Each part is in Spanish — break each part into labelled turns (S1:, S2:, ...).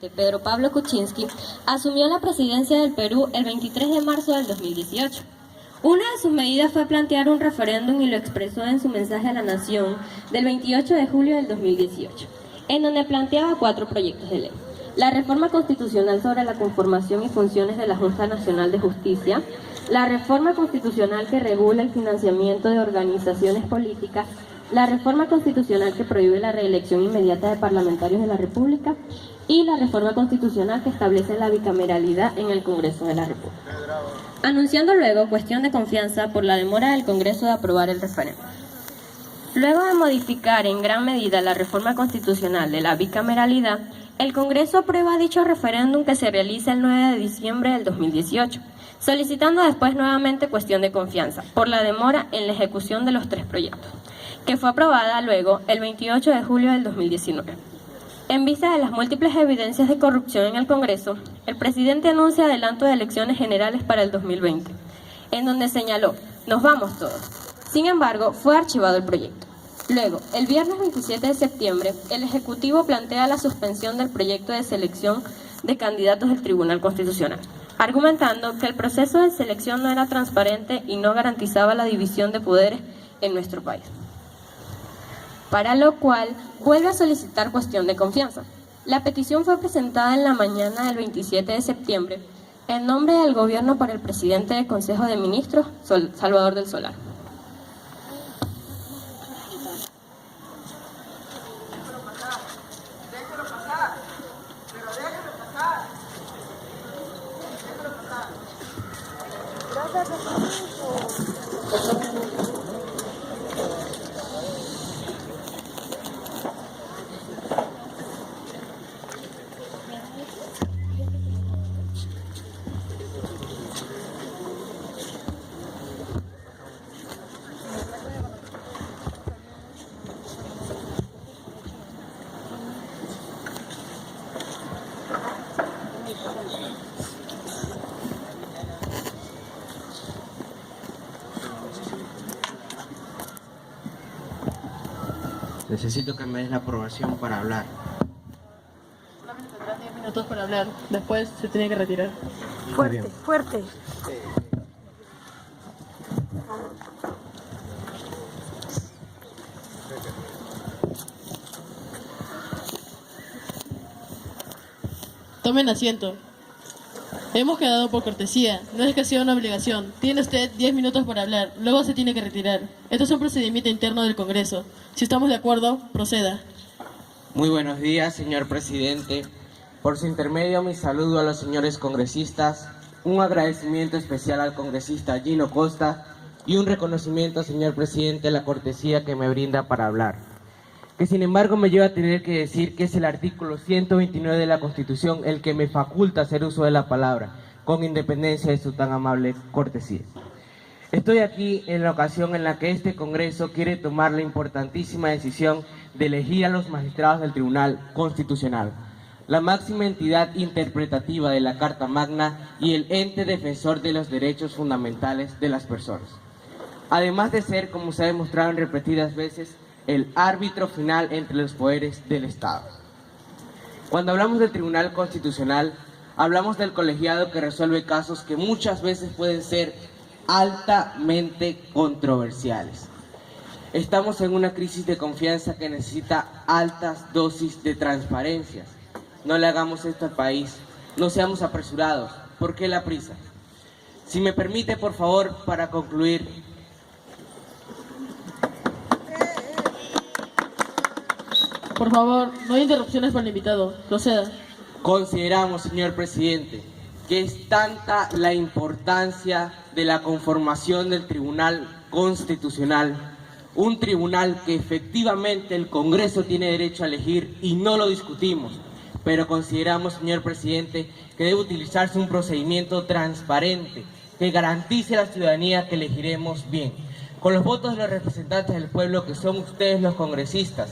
S1: presidente, Pedro Pablo Kuczynski, asumió la presidencia del Perú el 23 de marzo del 2018. Una de sus medidas fue plantear un referéndum y lo expresó en su mensaje a la nación del 28 de julio del 2018, en donde planteaba 4 proyectos de ley. La reforma constitucional sobre la conformación y funciones de la Junta Nacional de Justicia, la reforma constitucional que regula el financiamiento de organizaciones políticas, la reforma constitucional que prohíbe la reelección inmediata de parlamentarios de la República y la reforma constitucional que establece la bicameralidad en el Congreso de la República. Anunciando luego cuestión de confianza por la demora del Congreso de aprobar el referéndum. Luego de modificar en gran medida la reforma constitucional de la bicameralidad, el Congreso aprueba dicho referéndum que se realiza el 9 de diciembre del 2018, solicitando después nuevamente cuestión de confianza por la demora en la ejecución de los 3 proyectos, que fue aprobada luego el 28 de julio del 2019. En vista de las múltiples evidencias de corrupción en el Congreso, el presidente anuncia adelanto de elecciones generales para el 2020, en donde señaló, nos vamos todos. Sin embargo, fue archivado el proyecto. Luego, el viernes 27 de septiembre, el Ejecutivo plantea la suspensión del proyecto de selección de candidatos del Tribunal Constitucional, argumentando que el proceso de selección no era transparente y no garantizaba la división de poderes en nuestro país. Para lo cual, vuelve a solicitar cuestión de confianza. La petición fue presentada en la mañana del 27 de septiembre en nombre del Gobierno por el presidente del Consejo de Ministros, Salvador del Solar.
S2: Necesito que me des la aprobación para hablar.
S3: Solamente tendrás 10 minutos para hablar. Después se tiene que retirar.
S4: Fuerte, fuerte.
S3: Tomen asiento. Hemos quedado por cortesía, no es que sea una obligación. Tiene usted 10 minutos para hablar, luego se tiene que retirar. Esto es un procedimiento interno del Congreso. Si estamos de acuerdo, proceda.
S2: Muy buenos días, señor presidente. Por su intermedio, mi saludo a los señores congresistas, un agradecimiento especial al congresista Gino Costa y un reconocimiento, señor presidente, a la cortesía que me brinda para hablar. Que sin embargo me lleva a tener que decir que es el artículo 129 de la Constitución el que me faculta hacer uso de la palabra, con independencia de su tan amable cortesía. Estoy aquí en la ocasión en la que este Congreso quiere tomar la importantísima decisión de elegir a los magistrados del Tribunal Constitucional, la máxima entidad interpretativa de la Carta Magna y el ente defensor de los derechos fundamentales de las personas. Además de ser, como se ha demostrado en repetidas veces, el árbitro final entre los poderes del Estado. Cuando hablamos del Tribunal Constitucional, hablamos del colegiado que resuelve casos que muchas veces pueden ser altamente controversiales. Estamos en una crisis de confianza que necesita altas dosis de transparencia. No le hagamos esto al país, no seamos apresurados. ¿Por qué la prisa? Si me permite, por favor, para concluir,
S3: Por favor, no hay interrupciones para el invitado. Proceda.
S2: consideramos, señor presidente, que es tanta la importancia de la conformación del Tribunal Constitucional, un tribunal que efectivamente el Congreso tiene derecho a elegir y no lo discutimos, pero consideramos, señor presidente, que debe utilizarse un procedimiento transparente que garantice a la ciudadanía que elegiremos bien, con los votos de los representantes del pueblo que son ustedes los congresistas.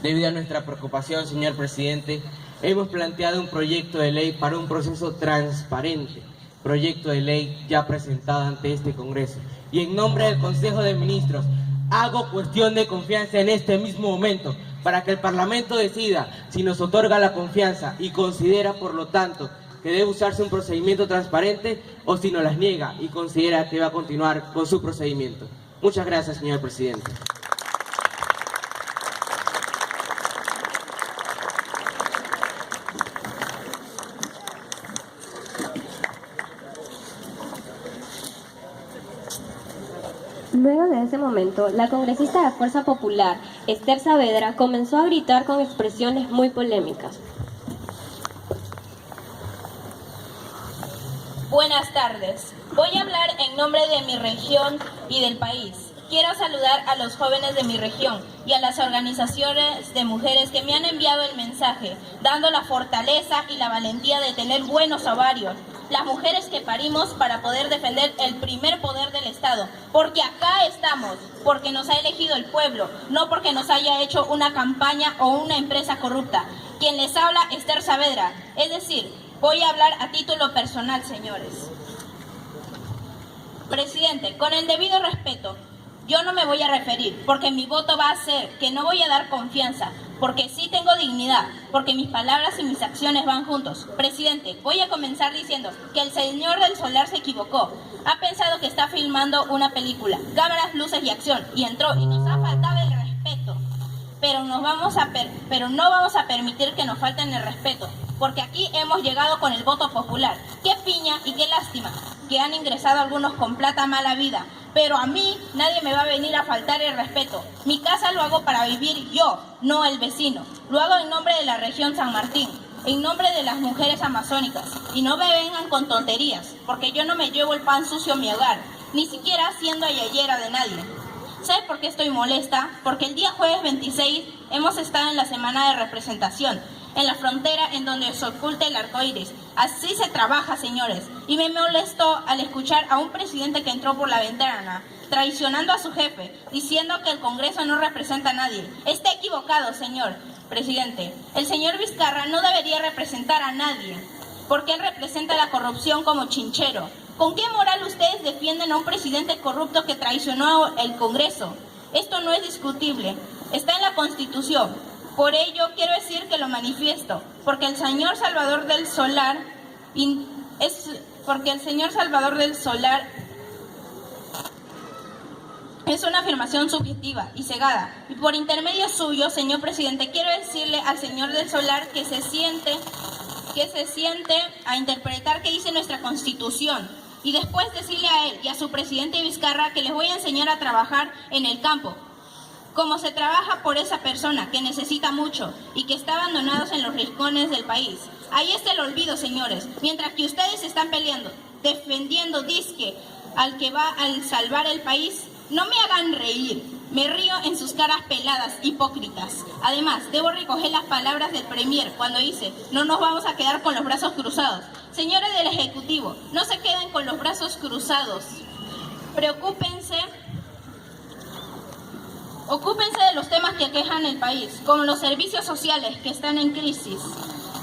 S2: Debido a nuestra preocupación, señor presidente, hemos planteado un proyecto de ley para un proceso transparente, proyecto de ley ya presentado ante este Congreso. Y en nombre del Consejo de Ministros, hago cuestión de confianza en este mismo momento para que el Parlamento decida si nos otorga la confianza y considera, por lo tanto, que debe usarse un procedimiento transparente o si nos las niega y considera que va a continuar con su procedimiento. Muchas gracias, señor presidente.
S1: Luego de ese momento, la congresista de Fuerza Popular, Esther Saavedra, comenzó a gritar con expresiones muy polémicas.
S5: Buenas tardes. Voy a hablar en nombre de mi región y del país. Quiero saludar a los jóvenes de mi región y a las organizaciones de mujeres que me han enviado el mensaje, dando la fortaleza y la valentía de tener buenos ovarios. Las mujeres que parimos para poder defender el primer poder del Estado, porque acá estamos, porque nos ha elegido el pueblo, no porque nos haya hecho una campaña o una empresa corrupta. Quien les habla, Esther Saavedra, es decir, voy a hablar a título personal, señores. Presidente, con el debido respeto, yo no me voy a referir, porque mi voto va a ser que no voy a dar confianza, porque sí tengo dignidad, porque mis palabras y mis acciones van juntos. Presidente, voy a comenzar diciendo que el señor del solar se equivocó. Ha pensado que está filmando una película, cámaras, luces y acción, y entró y nos ha faltado el respeto. Pero no vamos a permitir que nos falten el respeto, porque aquí hemos llegado con el voto popular. Qué piña y qué lástima que han ingresado algunos con plata mala vida, pero a mí nadie me va a venir a faltar el respeto. Mi casa lo hago para vivir yo, no el vecino. Lo hago en nombre de la región San Martín, en nombre de las mujeres amazónicas. Y no me vengan con tonterías, porque yo no me llevo el pan sucio a mi hogar, ni siquiera siendo ayayera de nadie. ¿Sabe por qué estoy molesta? Porque el día jueves 26 hemos estado en la semana de representación, en la frontera en donde se oculta el arco iris. Así se trabaja, señores. Y me molestó al escuchar a un presidente que entró por la ventana, traicionando a su jefe, diciendo que el Congreso no representa a nadie. Está equivocado, señor presidente. El señor Vizcarra no debería representar a nadie, porque él representa la corrupción como chinchero. ¿Con qué moral ustedes defienden a un presidente corrupto que traicionó el Congreso? Esto no es discutible. Está en la Constitución. Por ello quiero decir que lo manifiesto, porque el señor Salvador del Solar es una afirmación subjetiva y cegada. Y por intermedio suyo, señor presidente, quiero decirle al señor del Solar que se siente a interpretar qué dice nuestra Constitución. Y después decirle a él y a su presidente Vizcarra que les voy a enseñar a trabajar en el campo, como se trabaja por esa persona que necesita mucho y que está abandonados en los rincones del país. Ahí está el olvido, señores. Mientras que ustedes están peleando, defendiendo disque al que va a salvar el país, no me hagan reír. Me río en sus caras peladas, hipócritas. Además, debo recoger las palabras del Premier cuando dice: no nos vamos a quedar con los brazos cruzados. Señores del Ejecutivo, no se queden con los brazos cruzados. Ocúpense de los temas que aquejan el país, como los servicios sociales que están en crisis.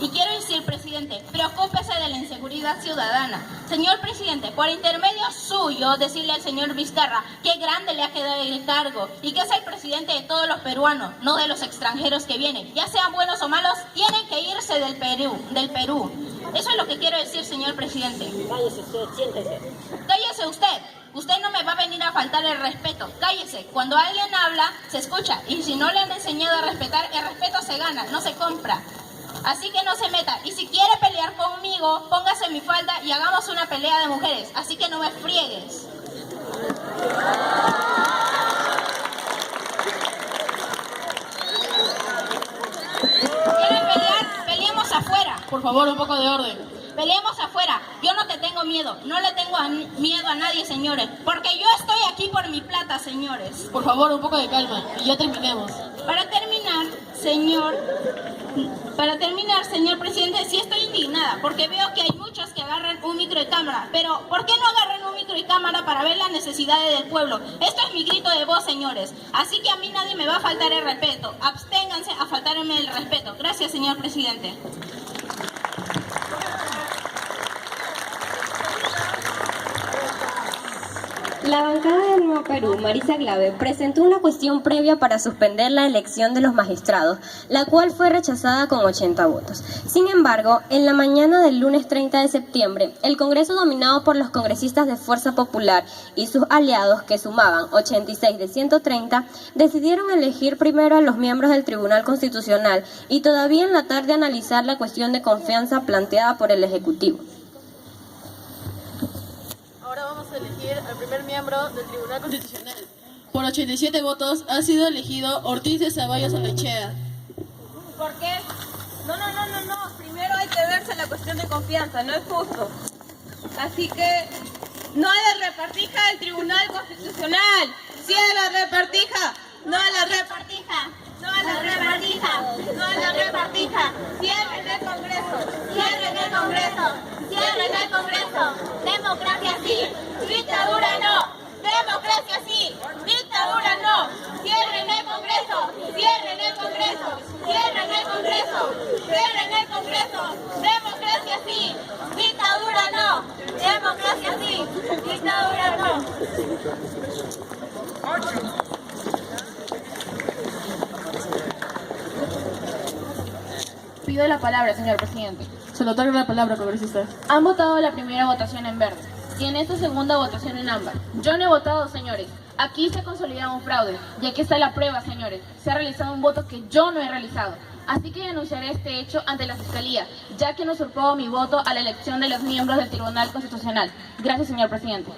S5: Y quiero decir, presidente, preocúpese de la inseguridad ciudadana. Señor presidente, por intermedio suyo, decirle al señor Vizcarra qué grande le ha quedado el cargo y que es el presidente de todos los peruanos, no de los extranjeros que vienen. Ya sean buenos o malos, tienen que irse del Perú. Eso es lo que quiero decir, señor presidente.
S4: Cállese usted, siéntese.
S5: Cállese usted. Usted no me va a venir a faltar el respeto. Cállese. Cuando alguien habla, se escucha. Y si no le han enseñado a respetar, el respeto se gana, no se compra. Así que no se meta. Y si quiere pelear conmigo, póngase mi falda y hagamos una pelea de mujeres. Así que no me friegues. ¿Quieren pelear? Peleemos afuera.
S3: Por favor, un poco de orden.
S5: Peleemos afuera. Yo no te tengo miedo. No le tengo miedo a nadie, señores. Porque yo estoy aquí por mi plata, señores.
S3: Por favor, un poco de calma y ya terminemos.
S5: Para terminar, señor presidente, sí estoy indignada, porque veo que hay muchos que agarran un micro y cámara. Pero, ¿por qué no agarran un micro y cámara para ver las necesidades del pueblo? Esto es mi grito de voz, señores. Así que a mí nadie me va a faltar el respeto. Absténganse a faltarme el respeto. Gracias, señor presidente.
S1: La bancada del Nuevo Perú, Marisa Glave, presentó una cuestión previa para suspender la elección de los magistrados, la cual fue rechazada con 80 votos. Sin embargo, en la mañana del lunes 30 de septiembre, el Congreso, dominado por los congresistas de Fuerza Popular y sus aliados, que sumaban 86 de 130, decidieron elegir primero a los miembros del Tribunal Constitucional y todavía en la tarde analizar la cuestión de confianza planteada por el Ejecutivo.
S3: Ahora vamos a elegir al primer miembro del Tribunal Constitucional. Por 87 votos ha sido elegido Ortiz de Ceballos Olechea.
S5: ¿Por qué? No. Primero hay que verse la cuestión de confianza, no es justo. Así que no a la repartija del Tribunal Constitucional. ¡Sí a la repartija! ¡No a la repartija! ¡No a la repartija! ¡No a la repartija! ¡Cierren el Congreso! ¡Cierren el Congreso! ¡Cierren el Congreso! ¡Democracia sí! ¡Dictadura no! ¡Democracia sí! ¡Dictadura no! ¡Cierren el Congreso! ¡Cierren el Congreso! ¡Cierren el Congreso! ¡Cierren el Congreso! ¡Democracia sí! ¡Dictadura no! ¡Democracia sí! ¡Dictadura no! Pido la palabra, señor presidente.
S3: Se le otorga la palabra, congresista.
S5: Han votado la primera votación en verde y en esta segunda votación en ámbar. Yo no he votado, señores. Aquí se ha consolidado un fraude y aquí está la prueba, señores. Se ha realizado un voto que yo no he realizado. Así que denunciaré este hecho ante la Fiscalía, ya que han usurpado mi voto a la elección de los miembros del Tribunal Constitucional. Gracias, señor presidente.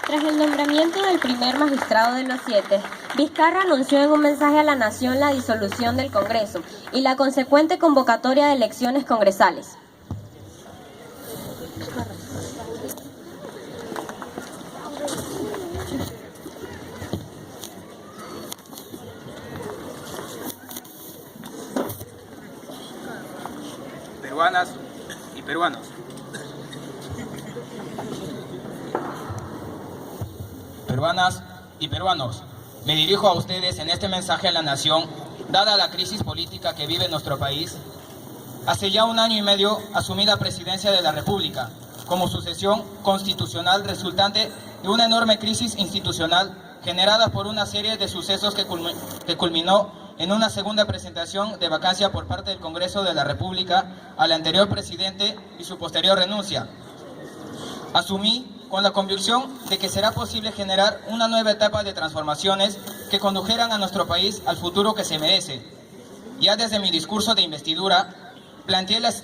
S1: Tras el nombramiento del primer magistrado de los 7, Vizcarra anunció en un mensaje a la nación la disolución del Congreso y la consecuente convocatoria de elecciones congresales.
S6: Peruanas y peruanos. Peruanas y peruanos, me dirijo a ustedes en este mensaje a la nación, dada la crisis política que vive nuestro país. Hace ya 1 año y medio asumí la presidencia de la República, como sucesión constitucional resultante de una enorme crisis institucional generada por una serie de sucesos que culminó en una segunda presentación de vacancia por parte del Congreso de la República al anterior presidente y su posterior renuncia. Asumí con la convicción de que será posible generar una nueva etapa de transformaciones que condujeran a nuestro país al futuro que se merece. Ya desde mi discurso de investidura, planteé las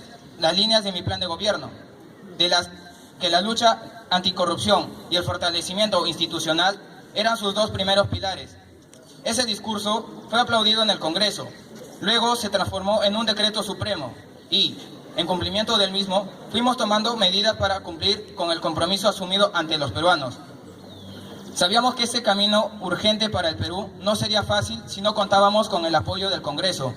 S6: líneas de mi plan de gobierno, que la lucha anticorrupción y el fortalecimiento institucional eran sus 2 primeros pilares. Ese discurso fue aplaudido en el Congreso, luego se transformó en un decreto supremo y, en cumplimiento del mismo, fuimos tomando medidas para cumplir con el compromiso asumido ante los peruanos. Sabíamos que ese camino urgente para el Perú no sería fácil si no contábamos con el apoyo del Congreso,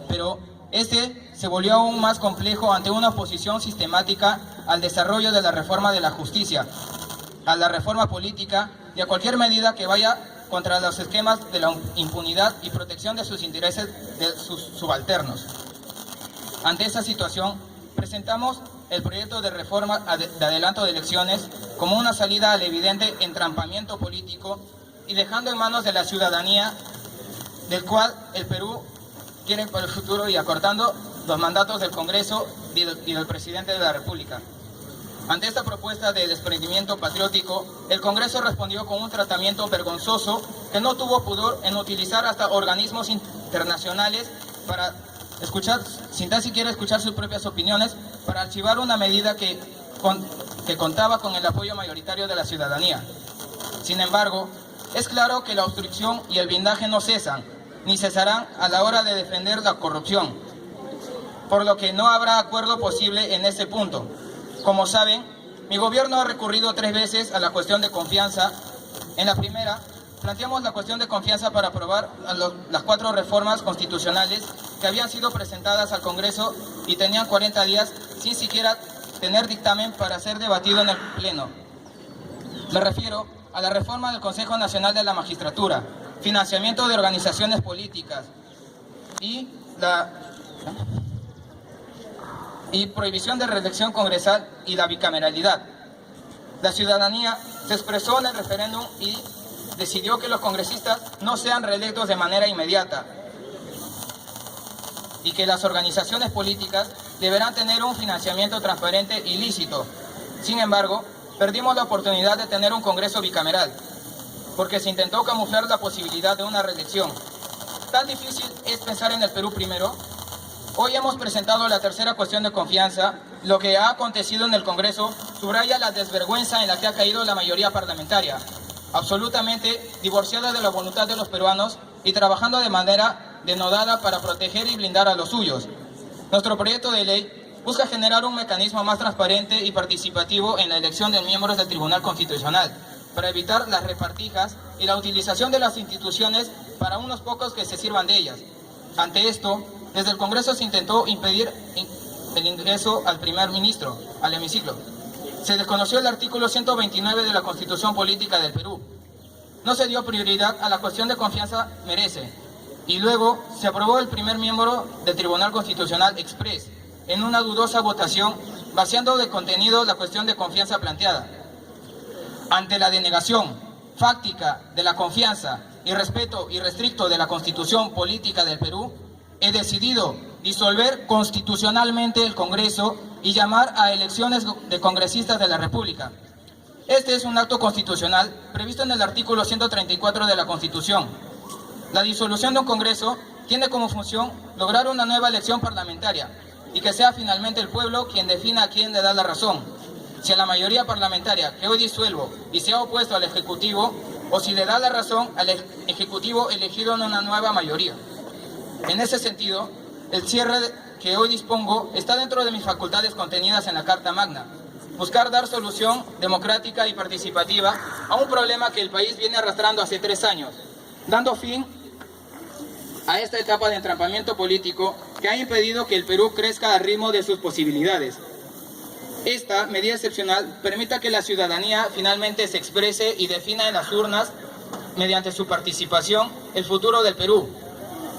S6: pero este se volvió aún más complejo ante una oposición sistemática al desarrollo de la reforma de la justicia, a la reforma política y a cualquier medida que vaya contra los esquemas de la impunidad y protección de sus intereses de sus subalternos. Ante esa situación, presentamos el proyecto de reforma de adelanto de elecciones como una salida al evidente entrampamiento político y dejando en manos de la ciudadanía, del cual el Perú quiere para el futuro, y acortando los mandatos del Congreso y del presidente de la República. Ante esta propuesta de desprendimiento patriótico, el Congreso respondió con un tratamiento vergonzoso que no tuvo pudor en utilizar hasta organismos internacionales para escuchar, sin tan siquiera escuchar sus propias opiniones, para archivar una medida que contaba con el apoyo mayoritario de la ciudadanía. Sin embargo, es claro que la obstrucción y el blindaje no cesan, ni cesarán a la hora de defender la corrupción, por lo que no habrá acuerdo posible en ese punto. Como saben, mi gobierno ha recurrido 3 veces a la cuestión de confianza. En la primera, planteamos la cuestión de confianza para aprobar las 4 reformas constitucionales que habían sido presentadas al Congreso y tenían 40 días sin siquiera tener dictamen para ser debatido en el Pleno. Me refiero a la reforma del Consejo Nacional de la Magistratura, financiamiento de organizaciones políticas y y prohibición de reelección congresal y la bicameralidad. La ciudadanía se expresó en el referéndum y decidió que los congresistas no sean reelectos de manera inmediata y que las organizaciones políticas deberán tener un financiamiento transparente y lícito. Sin embargo, perdimos la oportunidad de tener un Congreso bicameral, porque se intentó camuflar la posibilidad de una reelección. ¿Tan difícil es pensar en el Perú primero? Hoy hemos presentado la tercera cuestión de confianza. Lo que ha acontecido en el Congreso subraya la desvergüenza en la que ha caído la mayoría parlamentaria, absolutamente divorciada de la voluntad de los peruanos y trabajando de manera denodada para proteger y blindar a los suyos. Nuestro proyecto de ley busca generar un mecanismo más transparente y participativo en la elección de miembros del Tribunal Constitucional, para evitar las repartijas y la utilización de las instituciones para unos pocos que se sirvan de ellas. Ante esto, desde el Congreso se intentó impedir el ingreso al primer ministro al hemiciclo. Se desconoció el artículo 129 de la Constitución Política del Perú. No se dio prioridad a la cuestión de confianza merece. Y luego se aprobó el primer miembro del Tribunal Constitucional Express en una dudosa votación, vaciando de contenido la cuestión de confianza planteada. Ante la denegación fáctica de la confianza y respeto irrestricto de la Constitución Política del Perú, he decidido disolver constitucionalmente el Congreso y llamar a elecciones de congresistas de la República. Este es un acto constitucional previsto en el artículo 134 de la Constitución. La disolución de un Congreso tiene como función lograr una nueva elección parlamentaria y que sea finalmente el pueblo quien defina a quién le da la razón. Si a la mayoría parlamentaria que hoy disuelvo y se ha opuesto al Ejecutivo, o si le da la razón al Ejecutivo elegido en una nueva mayoría. En ese sentido, el cierre que hoy dispongo está dentro de mis facultades contenidas en la Carta Magna. Buscar dar solución democrática y participativa a un problema que el país viene arrastrando hace 3 años, dando fin a esta etapa de entrampamiento político que ha impedido que el Perú crezca al ritmo de sus posibilidades. Esta medida excepcional permita que la ciudadanía finalmente se exprese y defina en las urnas, mediante su participación, el futuro del Perú.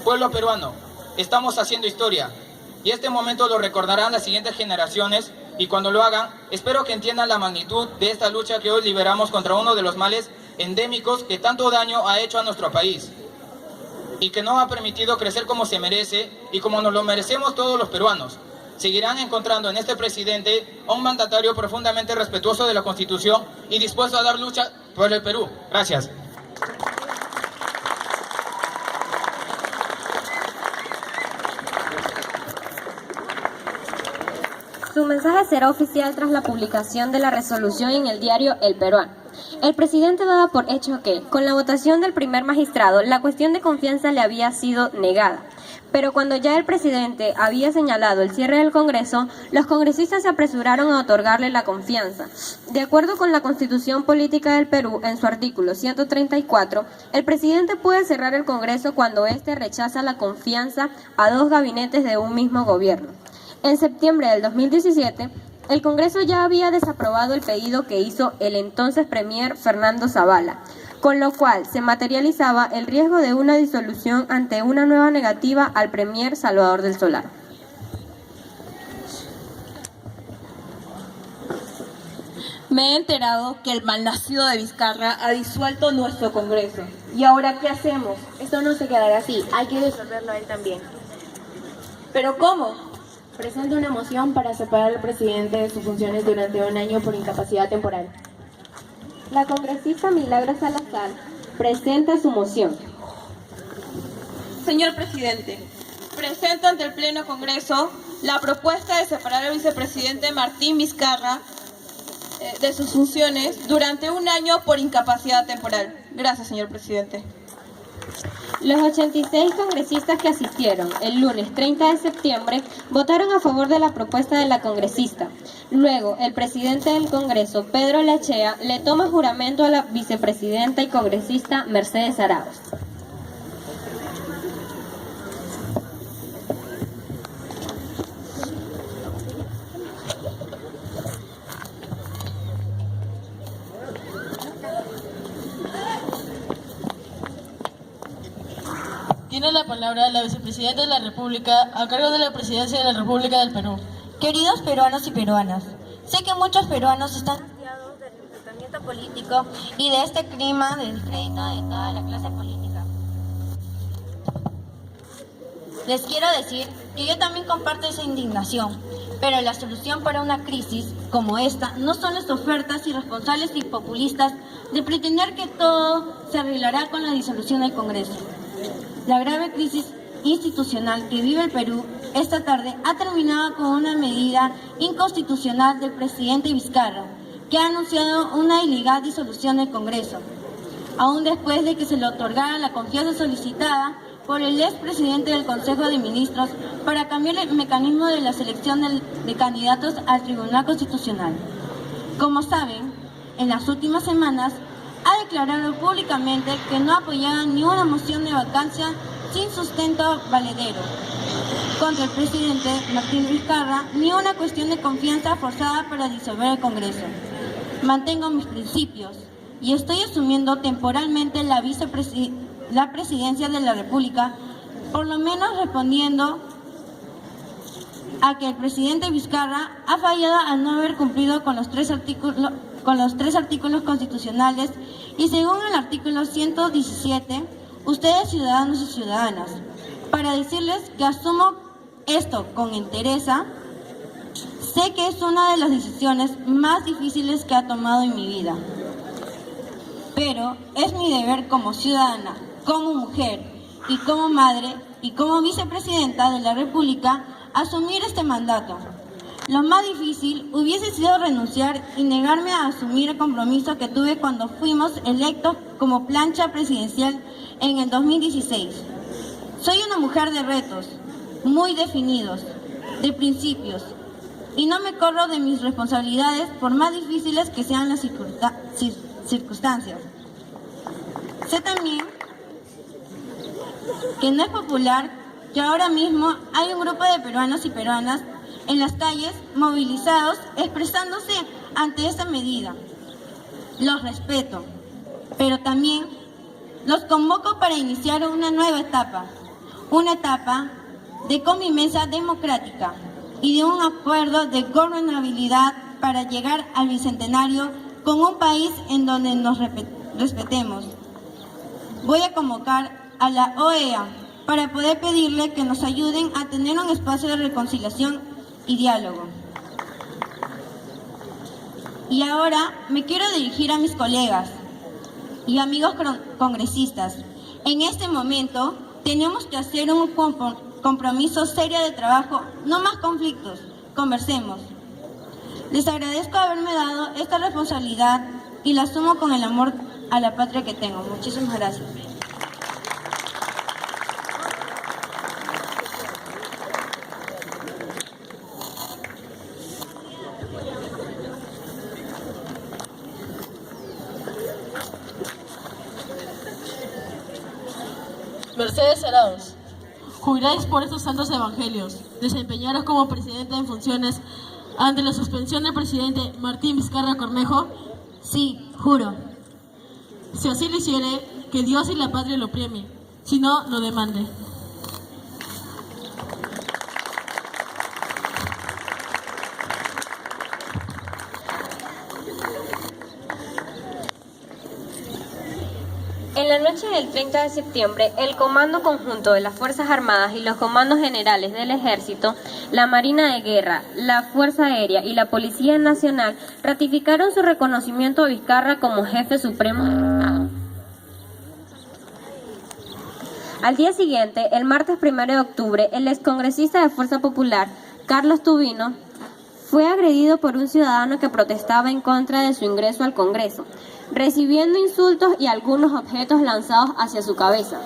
S6: Pueblo peruano, estamos haciendo historia y este momento lo recordarán las siguientes generaciones, y cuando lo hagan, espero que entiendan la magnitud de esta lucha que hoy liberamos contra uno de los males endémicos que tanto daño ha hecho a nuestro país y que no ha permitido crecer como se merece y como nos lo merecemos todos los peruanos. Seguirán encontrando en este presidente a un mandatario profundamente respetuoso de la Constitución y dispuesto a dar lucha por el Perú. Gracias.
S1: Su mensaje será oficial tras la publicación de la resolución en el diario El Peruano. El presidente daba por hecho que, con la votación del primer magistrado, la cuestión de confianza le había sido negada. Pero cuando ya el presidente había señalado el cierre del Congreso, los congresistas se apresuraron a otorgarle la confianza. De acuerdo con la Constitución Política del Perú, en su artículo 134, el presidente puede cerrar el Congreso cuando éste rechaza la confianza a 2 gabinetes de un mismo gobierno. En septiembre del 2017, el Congreso ya había desaprobado el pedido que hizo el entonces premier Fernando Zavala, con lo cual se materializaba el riesgo de una disolución ante una nueva negativa al premier Salvador del Solar.
S7: Me he enterado que el malnacido de Vizcarra ha disuelto nuestro Congreso. ¿Y ahora qué hacemos?
S8: Esto no se quedará así, hay que disolverlo a él también.
S7: ¿Pero cómo?
S8: Presenta una moción para separar al presidente de sus funciones durante 1 año por incapacidad temporal.
S1: La congresista Milagros Salazar presenta su moción.
S7: Señor presidente, presento ante el Pleno Congreso la propuesta de separar al vicepresidente Martín Vizcarra de sus funciones durante 1 año por incapacidad temporal. Gracias, señor presidente.
S1: Los 86 congresistas que asistieron el lunes 30 de septiembre votaron a favor de la propuesta de la congresista. Luego, el presidente del Congreso, Pedro Lachea, le toma juramento a la vicepresidenta y congresista Mercedes Arauz.
S3: Tiene la palabra la vicepresidenta de la República a cargo de la Presidencia de la República del Perú.
S9: Queridos peruanos y peruanas, sé que muchos peruanos están hastiados del enfrentamiento político y de este clima de descrédito de toda la clase política. Les quiero decir que yo también comparto esa indignación, pero la solución para una crisis como esta no son las ofertas irresponsables y populistas de pretender que todo se arreglará con la disolución del Congreso. La grave crisis institucional que vive el Perú esta tarde ha terminado con una medida inconstitucional del presidente Vizcarra, que ha anunciado una ilegal disolución del Congreso, aún después de que se le otorgara la confianza solicitada por el expresidente del Consejo de Ministros para cambiar el mecanismo de la selección de candidatos al Tribunal Constitucional. Como saben, en las últimas semanas ha declarado públicamente que no apoyaba ni una moción de vacancia sin sustento valedero contra el presidente Martín Vizcarra, ni una cuestión de confianza forzada para disolver el Congreso. Mantengo mis principios y estoy asumiendo temporalmente la presidencia de la República, por lo menos respondiendo a que el presidente Vizcarra ha fallado al no haber cumplido con los tres artículos constitucionales y según el artículo 117, ustedes ciudadanos y ciudadanas, para decirles que asumo esto con entereza. Sé que es una de las decisiones más difíciles que ha tomado en mi vida, pero es mi deber como ciudadana, como mujer y como madre y como vicepresidenta de la República asumir este mandato. Lo más difícil hubiese sido renunciar y negarme a asumir el compromiso que tuve cuando fuimos electos como plancha presidencial en el 2016. Soy una mujer de retos, muy definidos, de principios, y no me corro de mis responsabilidades por más difíciles que sean las circunstancias. Sé también que no es popular que ahora mismo hay un grupo de peruanos y peruanas en las calles movilizados expresándose ante esta medida. Los respeto, pero también los convoco para iniciar una nueva etapa, una etapa de convivencia democrática y de un acuerdo de gobernabilidad para llegar al bicentenario con un país en donde nos respetemos. Voy a convocar a la OEA para poder pedirle que nos ayuden a tener un espacio de reconciliación y diálogo. Y ahora me quiero dirigir a mis colegas y amigos congresistas. En este momento tenemos que hacer un compromiso serio de trabajo, no más conflictos, conversemos. Les agradezco haberme dado esta responsabilidad y la asumo con el amor a la patria que tengo. Muchísimas gracias.
S3: Mercedes Arauz, juráis por estos santos evangelios desempeñaros como presidente en funciones ante la suspensión del presidente Martín Vizcarra Cornejo.
S9: Sí, juro.
S3: Si así lo hiciere, que Dios y la patria lo premie, si no, lo demande.
S1: En la noche del 30 de septiembre, el Comando Conjunto de las Fuerzas Armadas y los Comandos Generales del Ejército, la Marina de Guerra, la Fuerza Aérea y la Policía Nacional ratificaron su reconocimiento a Vizcarra como jefe supremo del Estado. Al día siguiente, el martes 1 de octubre, el excongresista de Fuerza Popular, Carlos Tubino, fue agredido por un ciudadano que protestaba en contra de su ingreso al Congreso, recibiendo insultos y algunos objetos lanzados hacia su cabeza.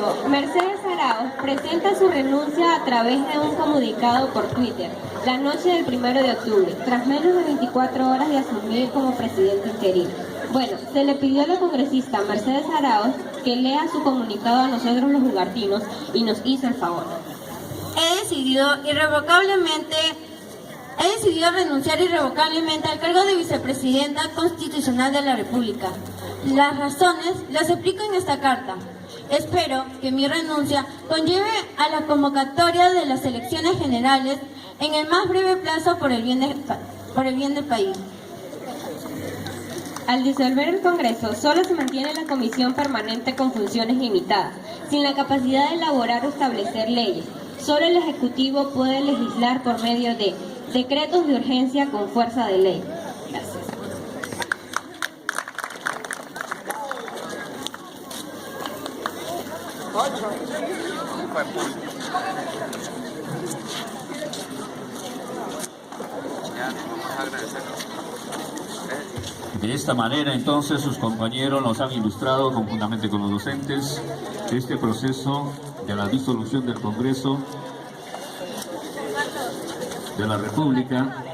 S1: Luego, Mercedes Arauz presenta su renuncia a través de un comunicado por Twitter la noche del 1 de octubre, tras menos de 24 horas de asumir como presidente interino. Bueno, se le pidió a la congresista Mercedes Arauz que lea su comunicado a nosotros los ugartinos y nos hizo el favor.
S9: He decidido renunciar irrevocablemente al cargo de vicepresidenta constitucional de la República. Las razones las explico en esta carta. Espero que mi renuncia conlleve a la convocatoria de las elecciones generales en el más breve plazo por el bien del país.
S1: Al disolver el Congreso, solo se mantiene la comisión permanente con funciones limitadas, sin la capacidad de elaborar o establecer leyes. Solo el Ejecutivo puede legislar por medio de decretos de urgencia con fuerza de ley. Gracias.
S10: De esta manera, entonces, sus compañeros nos han ilustrado conjuntamente con los docentes este proceso de la disolución del Congreso de la República